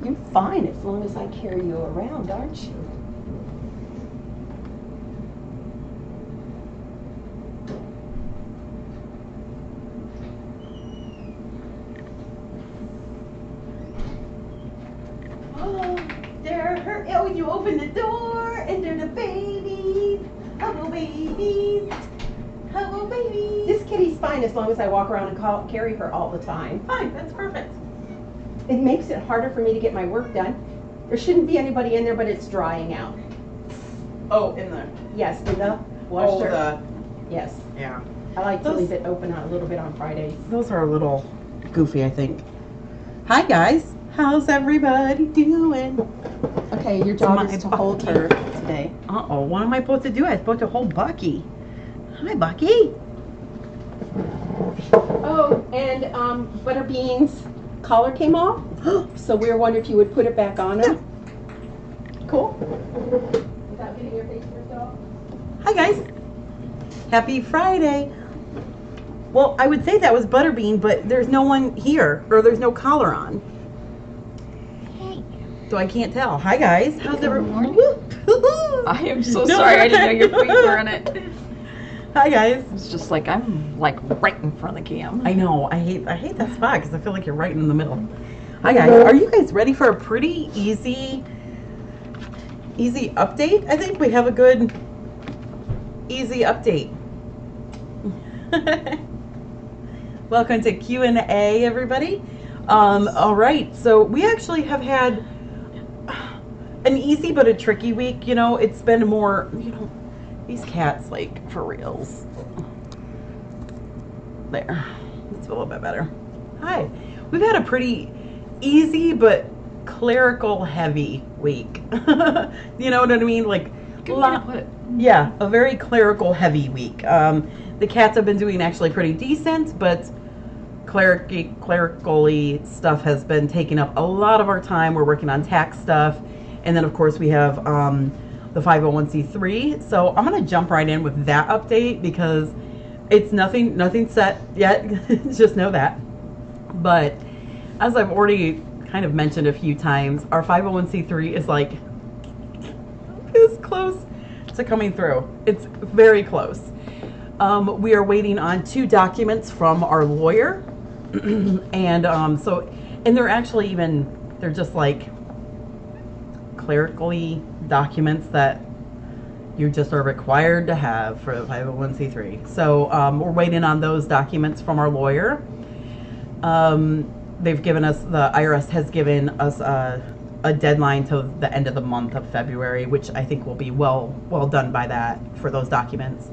You're fine as long as I carry you around, aren't you? Oh, there her. Oh, you open the door and there the babies. Hello, babies. Hello, babies. This kitty's fine as long as I walk around and carry her all the time. Fine, that's perfect. It makes it harder for me to get my work done. There shouldn't be anybody in there, but it's drying out. Oh, in the... Yes, in the washer. Oh, yes. yeah. I like to leave it open a little bit on Fridays. Those are a little goofy, I think. Hi, guys. How's everybody doing? Okay, your job is to hold her today. Uh-oh, what am I supposed to do? I'm supposed to hold Bucky. Hi, Bucky. Oh, and Butterbean's collar came off, so we were wondering if you would put it back on her. Cool. Without getting your face first off. Hi, guys. Happy Friday. Well, I would say that was Butterbean, but there's no one here, or there's no collar on. Hey. So I can't tell. Hi, guys. How's everyone? I am so sorry. I didn't know your feet were in it. Hi, guys. It's just like I'm like right in front of the cam. I know. I hate that spot because I feel like you're right in the middle. Hi, guys. Are you guys ready for a pretty easy update? I think we have a good easy update. Welcome to Q&A, everybody. All right, so we actually have had an easy but a tricky week. You know, it's been more, these cats, like, for reals. There, it's a little bit better. Hi. We've had a pretty easy but clerical heavy week. You know what I mean? Like, Good way to put it. yeah, a very clerical heavy week. The cats have been doing actually pretty decent, but clerically stuff has been taking up a lot of our time. We're working on tax stuff, and then of course we have the 501c3. So I'm gonna jump right in with that update because it's nothing set yet. Just know that. But as I've already kind of mentioned a few times, our 501c3 is like this close to coming through. It's very close. We are waiting on 2 documents from our lawyer. And they're just like clerically documents that you just are required to have for the 501c3. So we're waiting on those documents from our lawyer. They've given us, the IRS has given us a deadline till the end of the month of February, which I think will be well done by that for those documents.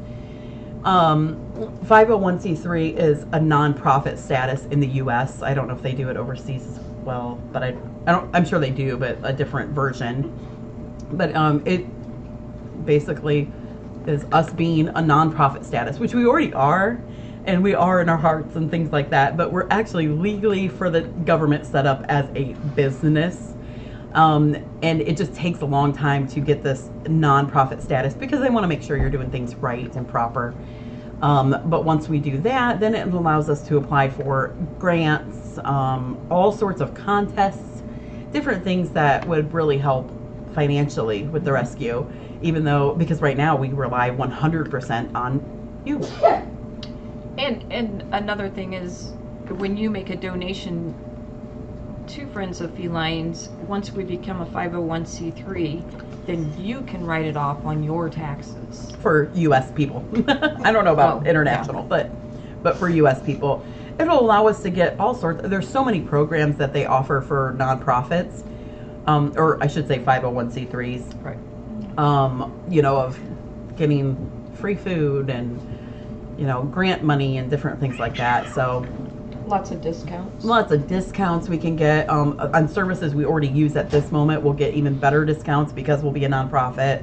501c3 is a nonprofit status in the U.S. I don't know if they do it overseas as well, but I'm sure they do, but a different version. But it basically is us being a nonprofit status, which we already are, and we are in our hearts and things like that, but we're actually legally for the government set up as a business. And it just takes a long time to get this nonprofit status because they want to make sure you're doing things right and proper. But once we do that, then it allows us to apply for grants, all sorts of contests, different things that would really help financially with the rescue, even though, because right now we rely 100% on you. And another thing is when you make a donation to Friends of Felines, once we become a 501c3, then you can write it off on your taxes. For U.S. people. I don't know about international, yeah. but for U.S. people. It'll allow us to get all sorts. There's so many programs that they offer for nonprofits, or I should say 501c3s. Right. Of getting free food and, grant money and different things like that. So Lots of discounts. lots of discounts we can get on services we already use at this moment. We'll get even better discounts because we'll be a nonprofit.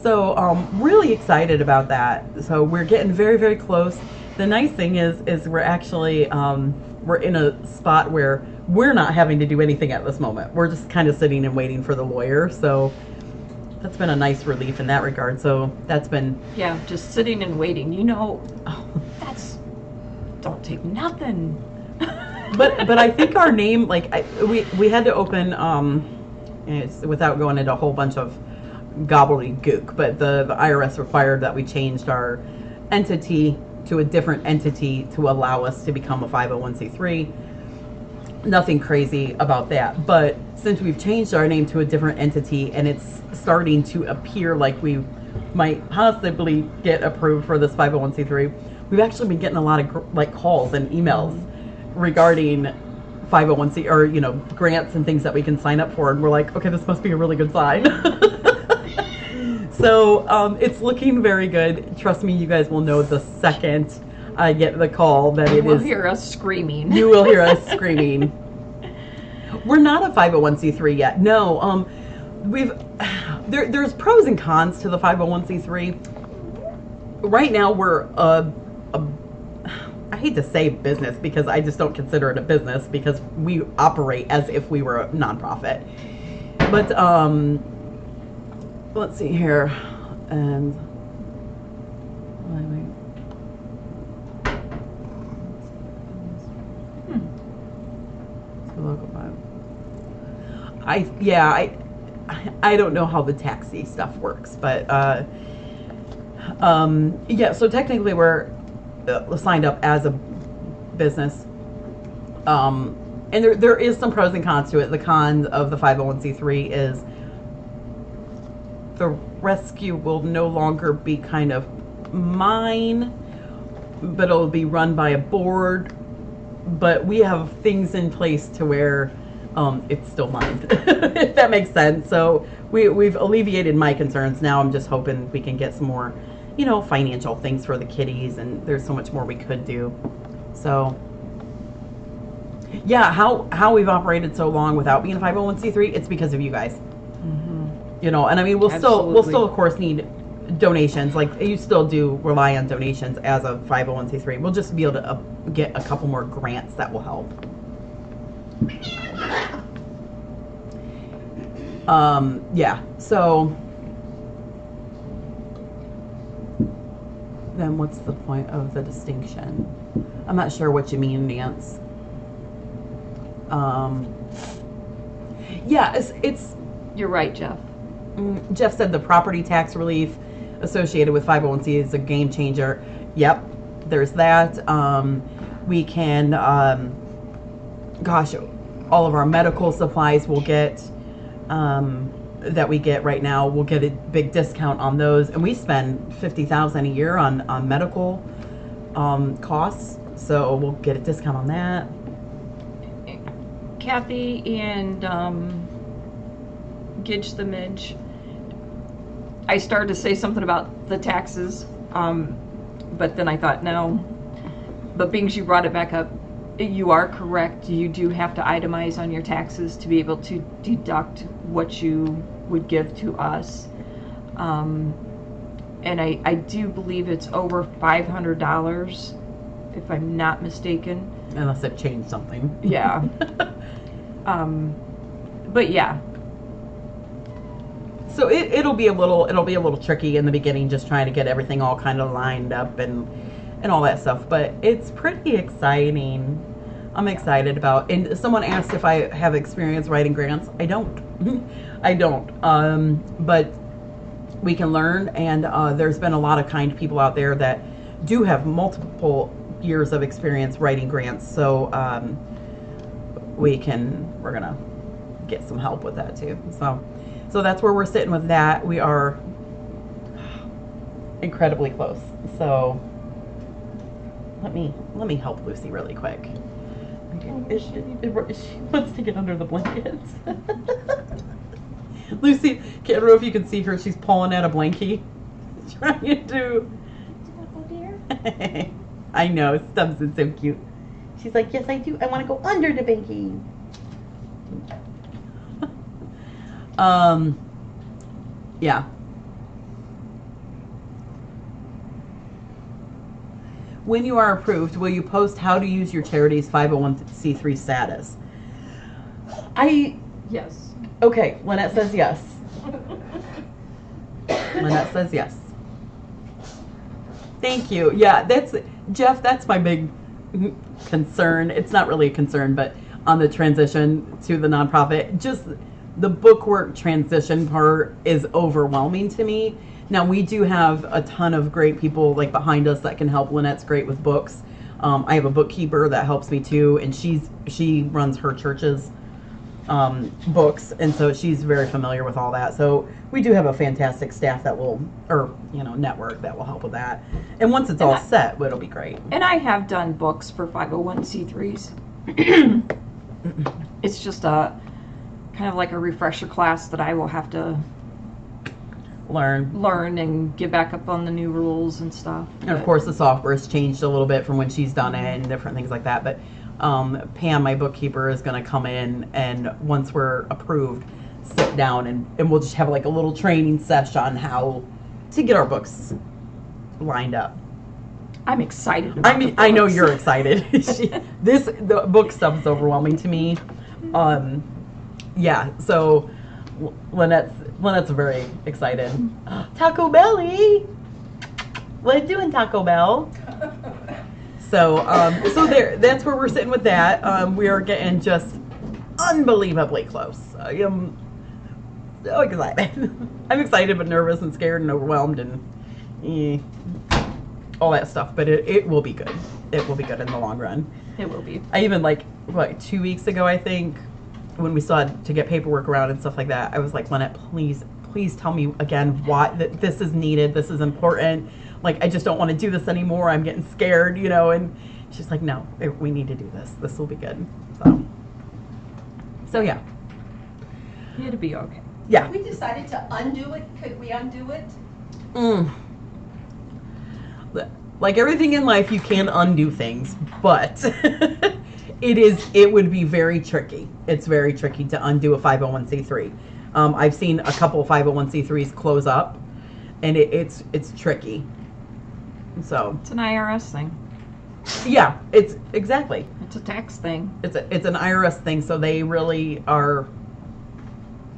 So really excited about that. So we're getting very, very close. The nice thing is we're actually we're in a spot where we're not having to do anything at this moment. We're just kind of sitting and waiting for the lawyer. So that's been a nice relief in that regard. So that's been Just sitting and waiting. That's don't take nothing. But I think our name, we had to open, it's without going into a whole bunch of gobbledygook, but the IRS required that we changed our entity to a different entity to allow us to become a 501c3. Nothing crazy about that, but since we've changed our name to a different entity and it's starting to appear like we might possibly get approved for this 501c3, we've actually been getting a lot of calls and emails regarding 501c or grants and things that we can sign up for, and we're like, okay, this must be a really good sign. So it's looking very good. Trust me, you guys will know the second I get the call that it is. You will hear us screaming. You will hear us screaming. We're not a 501c3 yet. No, there's pros and cons to the 501c3. Right now we're I hate to say business because I just don't consider it a business because we operate as if we were a nonprofit. But let's see here, and I don't know how the taxi stuff works, but so technically we're signed up as a business, and there is some pros and cons to it. The cons of the 501c3 is the rescue will no longer be kind of mine, but it'll be run by a board. But we have things in place to where it's still mine, if that makes sense. So we've alleviated my concerns. Now I'm just hoping we can get some more, financial things for the kiddies, and there's so much more we could do. So yeah, how we've operated so long without being a 501c3, it's because of you guys. And I mean, we'll still of course need donations. Like you still do rely on donations as a 501c3. We'll just be able to get a couple more grants that will help. So then what's the point of the distinction? I'm not sure what you mean, Nance. It's You're right, Jeff. Jeff said the property tax relief associated with 501c is a game changer. Yep, there's that. We can, all of our medical supplies will get, that we get right now, we'll get a big discount on those. And we spend $50,000 a year on medical costs, so we'll get a discount on that. Kathy and Gidge the Midge, I started to say something about the taxes, but then I thought no. But being you brought it back up, you are correct. You do have to itemize on your taxes to be able to deduct what you would give to us. And I do believe it's over $500, if I'm not mistaken. Unless I've changed something. Yeah. But yeah. So it'll be a little tricky in the beginning, just trying to get everything all kind of lined up and all that stuff. But it's pretty exciting. I'm excited about. And someone asked if I have experience writing grants. I don't. I don't. But we can learn, and there's been a lot of kind people out there that do have multiple years of experience writing grants. So we're gonna get some help with that too. So that's where we're sitting with that. We are incredibly close. So let me help Lucy really quick. She wants to get under the blankets. Lucy, I don't know if you can see her. She's pulling at a blankie, trying to. I know, Stubbs is so cute. She's like, yes, I do. I want to go under the blankie. Yeah. When you are approved, will you post how to use your charity's 501c3 status? Yes. Okay, Lynette says yes. Lynette says yes. Thank you. Yeah, Jeff, that's my big concern. It's not really a concern, but on the transition to the nonprofit, just the bookwork transition part is overwhelming to me. Now, we do have a ton of great people like behind us that can help. Lynette's great with books. I have a bookkeeper that helps me too, and she runs her church's books, and so she's very familiar with all that. So we do have a fantastic staff that will, or network that will help with that. And once it's all set, it'll be great. And I have done books for 501c3s. It's just a kind of like a refresher class that I will have to learn and get back up on the new rules and stuff. And of course, the software has changed a little bit from when she's done it and different things like that. But Pam, my bookkeeper, is going to come in, and once we're approved, sit down and we'll just have like a little training session on how to get our books lined up. I'm excited about the I know books. you're excited. The book stuff is overwhelming to me. Yeah, so Lynette's very excited. Taco Belly! What are you doing, Taco Bell? So that's where we're sitting with that. We are getting just unbelievably close. I am so excited. I'm excited but nervous and scared and overwhelmed and all that stuff. But it will be good. It will be good in the long run. It will be. I even 2 weeks ago, I think, when we still had to get paperwork around and stuff like that, I was like, Lynette, please tell me again why this is needed. This is important. I just don't want to do this anymore. I'm getting scared, and she's like, no, we need to do this. This will be good. So yeah. It'll be okay. Yeah. We decided to undo it. Could we undo it? Like everything in life, you can undo things, but it would be very tricky. It's very tricky to undo a 501c3. I've seen a couple of 501c3s close up, and it's tricky. So It's an IRS thing. yeah, it's exactly. It's a tax thing. It's an IRS thing, so they really are.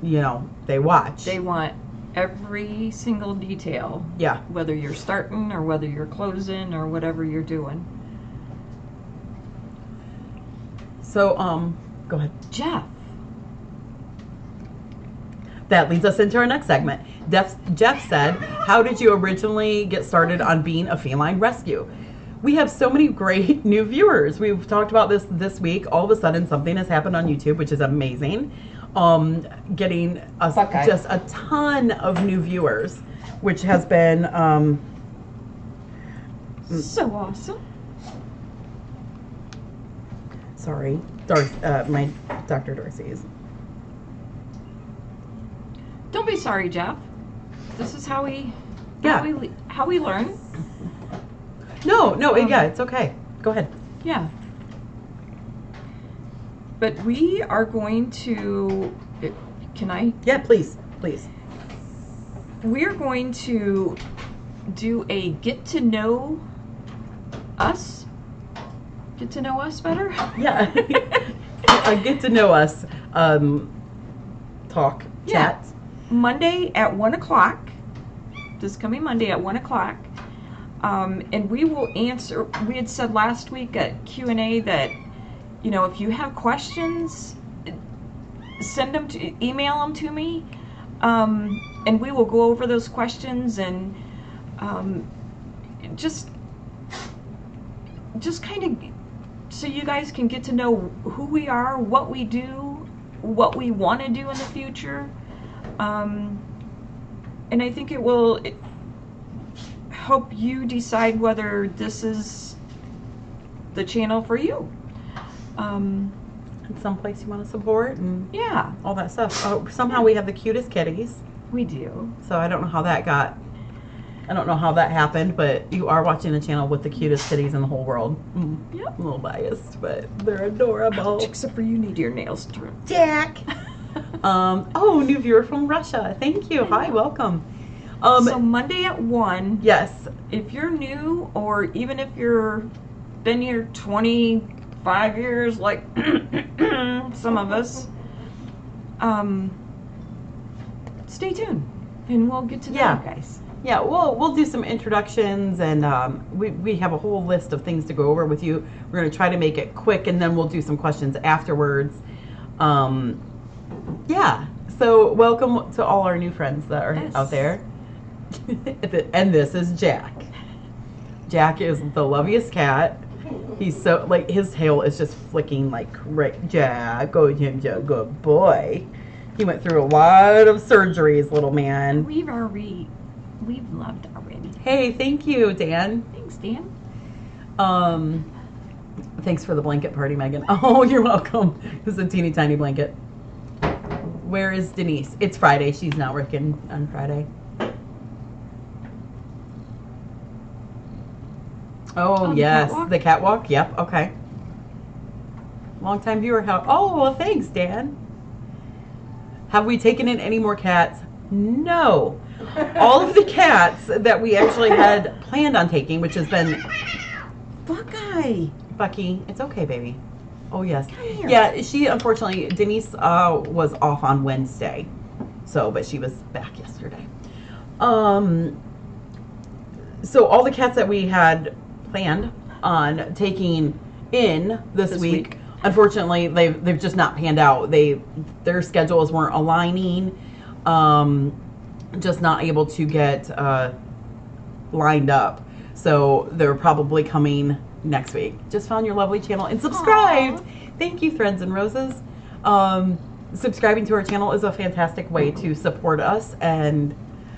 They watch. They want every single detail. Yeah. Whether you're starting or whether you're closing or whatever you're doing. So go ahead. Jeff. That leads us into our next segment. Jeff said, how did you originally get started on being a feline rescue? We have so many great new viewers. We've talked about this week. All of a sudden, something has happened on YouTube, which is amazing. Getting us just a ton of new viewers, which has been So awesome. Sorry, my Dr. Dorsey's. Don't be sorry, Jeff. This is how we learn. No, yeah, it's okay. Go ahead. Yeah. But we are going to, can I? Yeah, please. We're going to do a get to know us better. Yeah. A get to know us talk, chat. Monday at 1 o'clock. This coming Monday at 1 o'clock. And we will answer, we had said last week at Q&A that, if you have questions, email them to me. And we will go over those questions and just kind of so you guys can get to know who we are, what we do, what we want to do in the future. And I think it will help you decide whether this is the channel for you. Some place you want to support and Yeah, all that stuff. Oh, somehow we have the cutest kitties. we do. So I don't know how that happened, but you are watching a channel with the cutest kitties in the whole world. Yep. I'm a little biased, but they're adorable. Except for you need your nails trimmed. Jack. New viewer from Russia. Thank you. Hi, welcome. So Monday at 1. Yes. If you're new, or even if you're been here 25 years, like some of us, stay tuned, and we'll get to know you guys. Yeah, we'll do some introductions, and we have a whole list of things to go over with you. We're going to try to make it quick, and then we'll do some questions afterwards. Yeah, so welcome to all our new friends that are out there. And this is Jack. Jack is the loveliest cat. He's so, like, his tail is just flicking like Jack, oh, Jack, good boy. He went through a lot of surgeries, little man. We've loved already. Hey, thank you, Dan. Thanks, Dan. Thanks for the blanket party, Megan. Oh, you're welcome. It's a teeny tiny blanket. Where is Denise? It's Friday. She's not working on Friday. Oh, yes. The catwalk? Yep. Okay. Long time viewer. Oh, well, thanks, Dan. Have we taken in any more cats? No. All of the cats that we actually had planned on taking, which has been Bucky, it's okay, baby. Oh, yes. Yeah, she, unfortunately, Denise was off on Wednesday. So, but she was back yesterday. So all the cats that we had planned on taking in this week, unfortunately, they've just not panned out. Their schedules weren't aligning. Just not able to get lined up. So they're probably coming next week. Just found your lovely channel and subscribed. Aww. Thank you, friends and roses. Subscribing to our channel is a fantastic way to support us and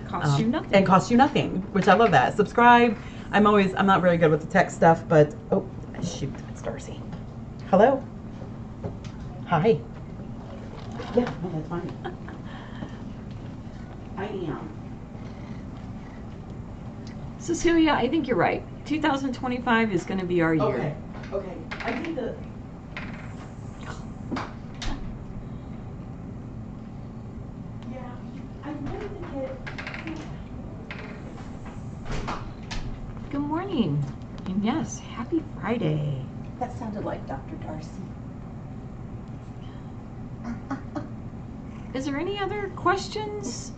cost you nothing. And cost you nothing, which I love that. Subscribe. I'm not very good with the tech stuff, but oh shoot, it's Darcy. Hello. Hi. Yeah, no, that's fine. I am. Cecilia, I think you're right. 2025 is going to be our Okay. year. Okay. I think the. Yeah, I wanted to get. Good morning. And yes, happy Friday. That sounded like Dr. Darcy. Is there any other questions?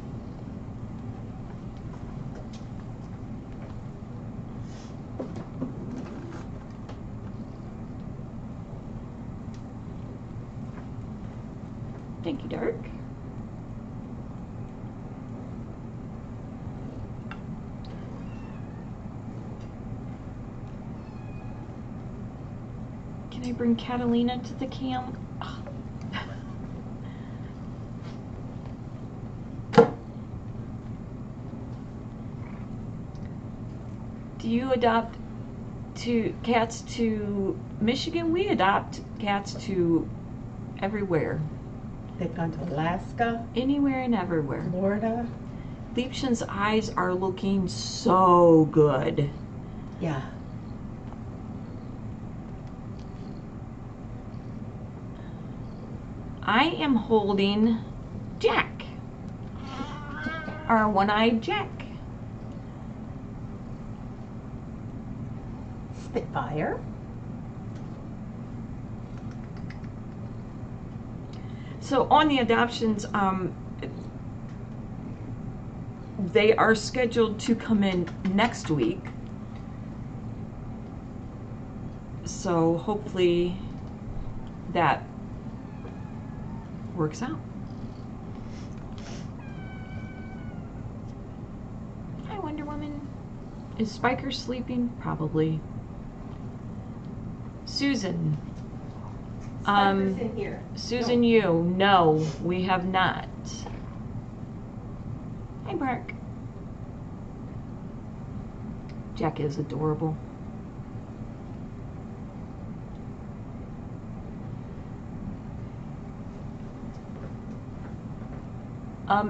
Thank you, Dirk. Can I bring Catalina to the cam? Oh. Do you adopt cats to Michigan? We adopt cats to everywhere. They've gone to Alaska. Anywhere and everywhere. Florida. Liebchen's eyes are looking so good. Yeah. I am holding Jack. Our one-eyed Jack. Spitfire. So on the adoptions, they are scheduled to come in next week. So hopefully that works out. Hi, Wonder Woman. Is Spiker sleeping? Probably. Susan. Spiker's in here. Susan, you. No, we have not. Hi, Mark. Jack is adorable.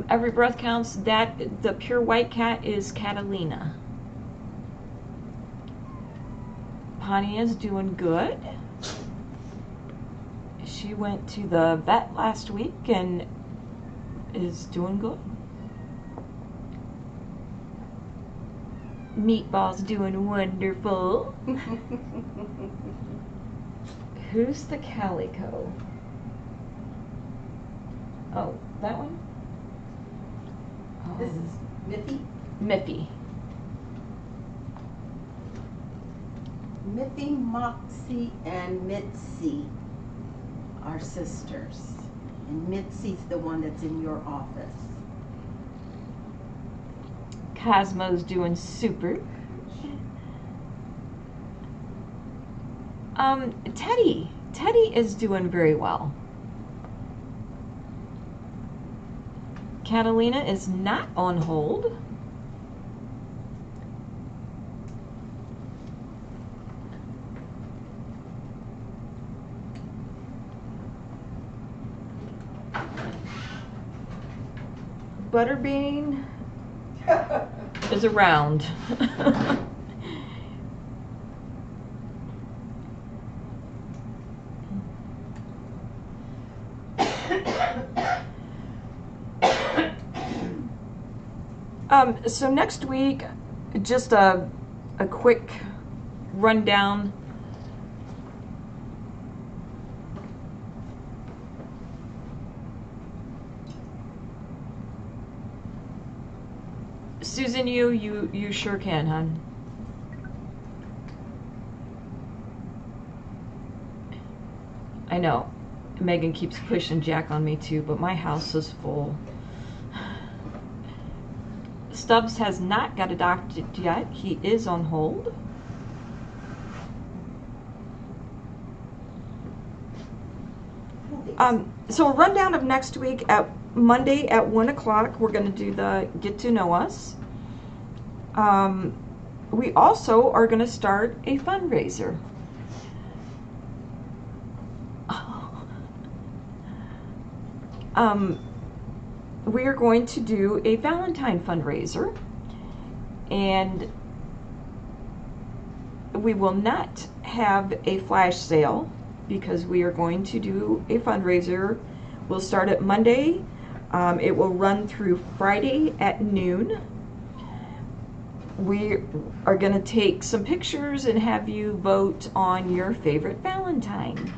Every breath counts. The pure white cat is Catalina. Pontia's doing good. She went to the vet last week and is doing good. Meatball's doing wonderful. Who's the calico? Oh, that one? This is Miffy. Miffy. Miffy, Moxie, and Mitzi are sisters. And Mitzi's the one that's in your office. Cosmo's doing super. Teddy is doing very well. Catalina is not on hold. Butterbean is around. So next week, just a quick rundown. Susan, you sure can, hon. I know. Megan keeps pushing Jack on me too, but my house is full. Stubbs has not got adopted yet. He is on hold. So a rundown of next week. At Monday at 1 o'clock, we're going to do the Get to Know Us. We also are going to start a fundraiser. We are going to do a Valentine fundraiser, and we will not have a flash sale because we are going to do a fundraiser. We'll start at Monday. It will run through Friday at noon. We are going to take some pictures and have you vote on your favorite Valentine.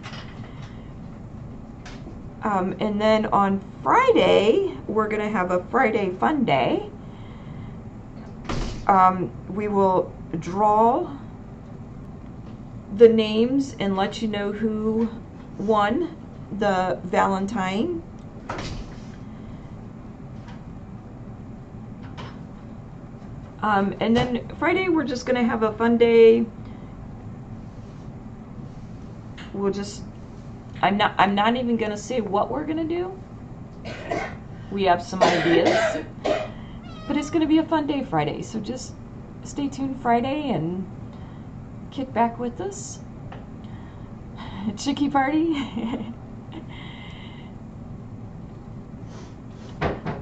And then on Friday, we're going to have a Friday Fun Day. We will draw the names and let you know who won the Valentine. And then Friday, we're just going to have a fun day. We'll just... I'm not even gonna say what we're gonna do. We have some ideas, but it's gonna be a fun day Friday. So just stay tuned Friday and kick back with us. Chickie party.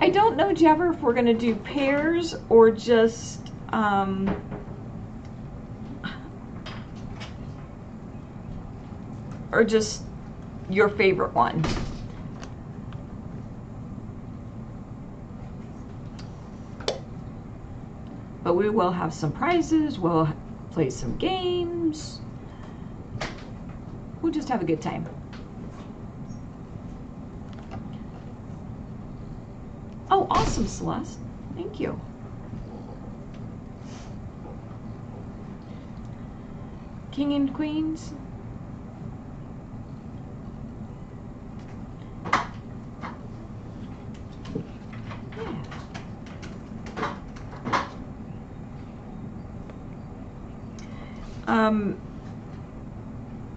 I don't know, Jabber, if we're gonna do pairs or just your favorite one. But we will have some prizes, we'll play some games. We'll just have a good time. Oh, awesome, Celeste. Thank you. King and Queens.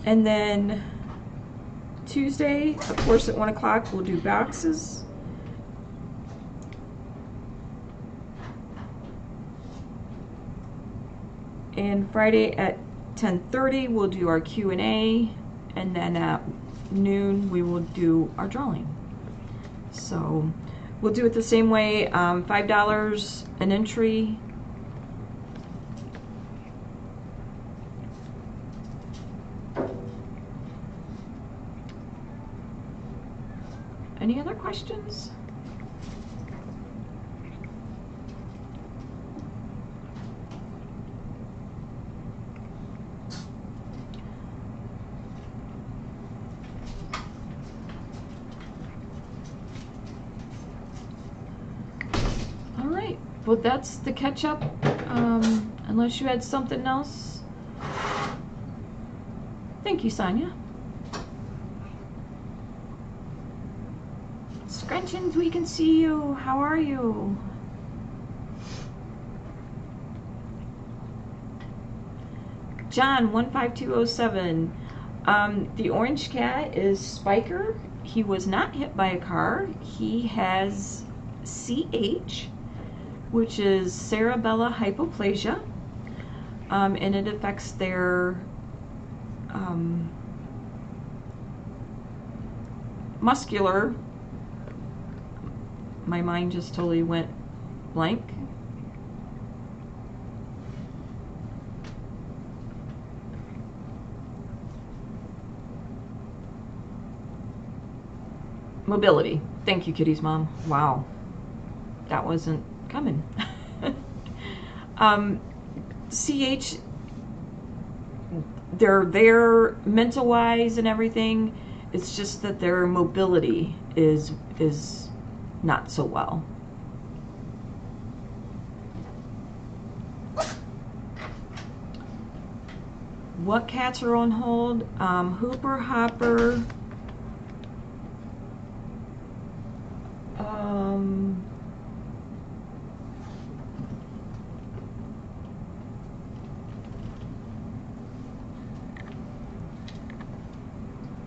And then Tuesday, of course, at 1 o'clock, we'll do boxes. And Friday at 10:30, we'll do our Q&A. And then at noon, we will do our drawing. So we'll do it the same way, $5 an entry. Any other questions? All right. Well, that's the catch up. Unless you had something else. Thank you, Sonia. Scrunchins, we can see you. How are you? John 15207. The orange cat is Spiker. He was not hit by a car. He has CH, which is cerebellar hypoplasia, and it affects their muscular. My mind just totally went blank. Mobility. Thank you, Kitty's mom. Wow. That wasn't coming. CH, they're there mental-wise and everything. It's just that their mobility is not so well. What cats are on hold? Hooper, Hopper,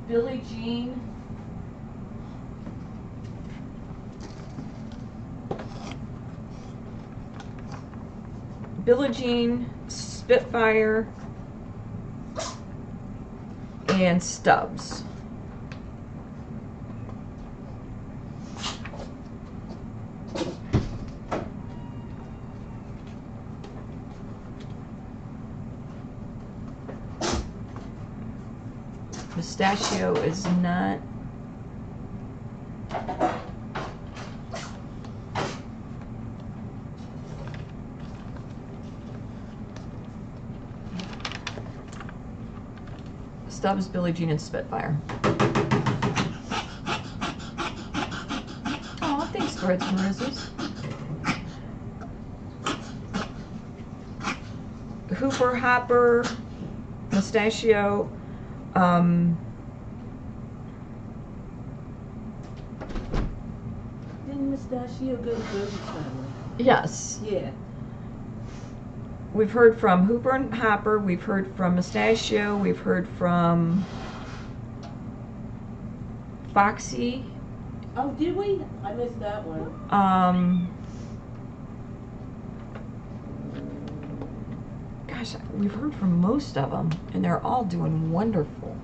Billie Jean, Spitfire, and Stubbs. Pistachio is not. Stubbs, Billie Jean, and Spitfire. Oh, thanks, Breads and Roses. Hooper, Hopper, Pistachio. Didn't Mustachio go to Bobby's family? Yes. Yeah. We've heard from Hooper and Hopper. We've heard from Mustachio. We've heard from Foxy. Oh, did we? I missed that one. Gosh, we've heard from most of them, and they're all doing wonderful.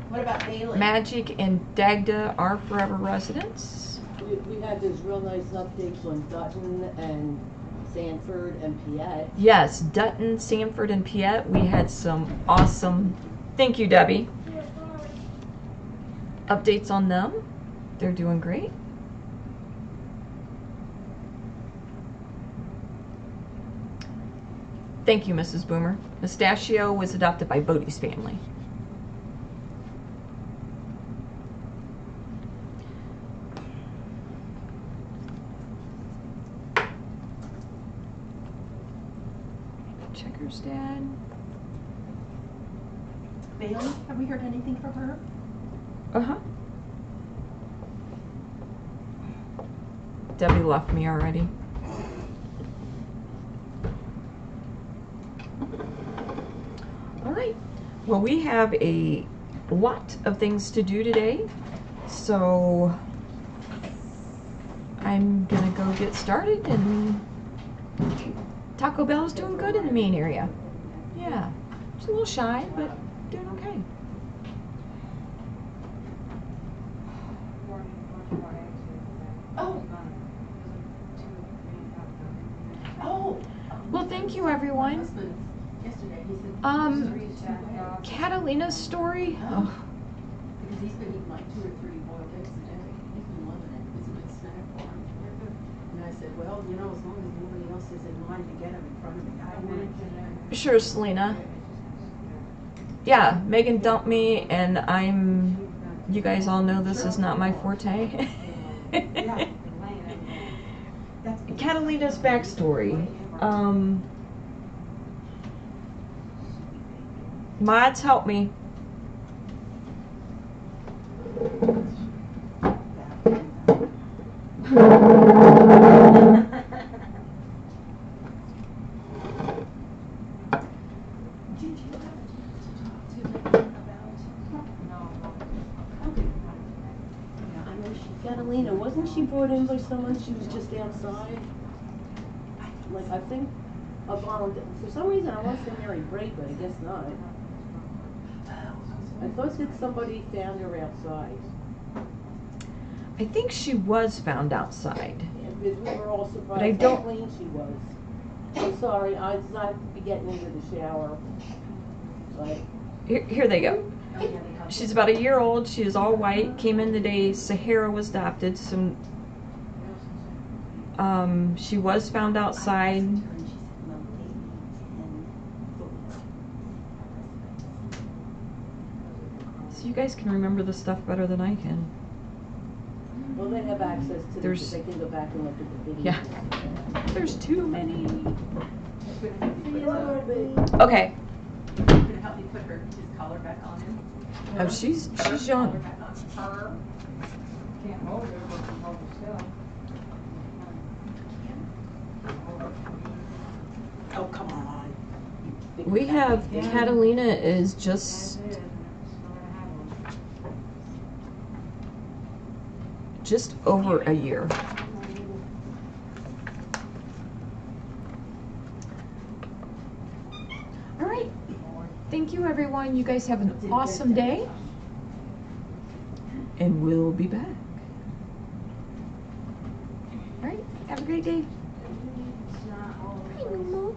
What about Bailey? Magic and Dagda are forever residents. We had those real nice updates on Dutton and Sanford and Piet. Yes, Dutton, Sanford, and Piet. We had some awesome, thank you, Debbie, updates on them. They're doing great. Thank you, Mrs. Boomer. Mustachio was adopted by Bodie's family. Checker's dad. Bailey, have we heard anything from her? Uh-huh. Debbie left me already. All right. Well, we have a lot of things to do today, so I'm gonna go get started. And Taco Bell's doing good in the main area. Yeah, it's a little shy, but doing okay. Oh. Well, thank you, everyone. Yesterday he said. Catalina's story. Oh. Because he's been eating like 2 or 3 boiled eggs a day. He's been loving it. It's a good snack for him. And I said, well, you know, as long as nobody else is in line to get him in front of me, I want it. Sure, Selena. Yeah, Megan dumped me, and you guys all know this is not my forte. That's Catalina's backstory. Mods, help me. Catalina, wasn't she brought in by someone? She was just outside? Like, I think a volunteer. For some reason, I want to say Mary Brake, but I guess not. I thought that somebody found her outside. I think she was found outside. Yeah, because we were all surprised But I don't- how clean she was. I'm sorry, I was not be getting into the shower. But Here they go. She's about a year old. She is all white. Came in the day Sahara was adopted. She was found outside. So you guys can remember the stuff better than I can. well, they have access to There's- this. They can go back and look at the videos. Yeah. There's too many. Yeah. Okay. Gonna help me put his collar back on him. Oh, she's young. Collar back on her. Can't hold her, but can hold herself. Oh, come on. We have Catalina is just That's it. It's not gonna happen. just over a year. All right. Thank you, everyone. You guys have an awesome day. And we'll be back. All right. Have a great day. Hi, Momo.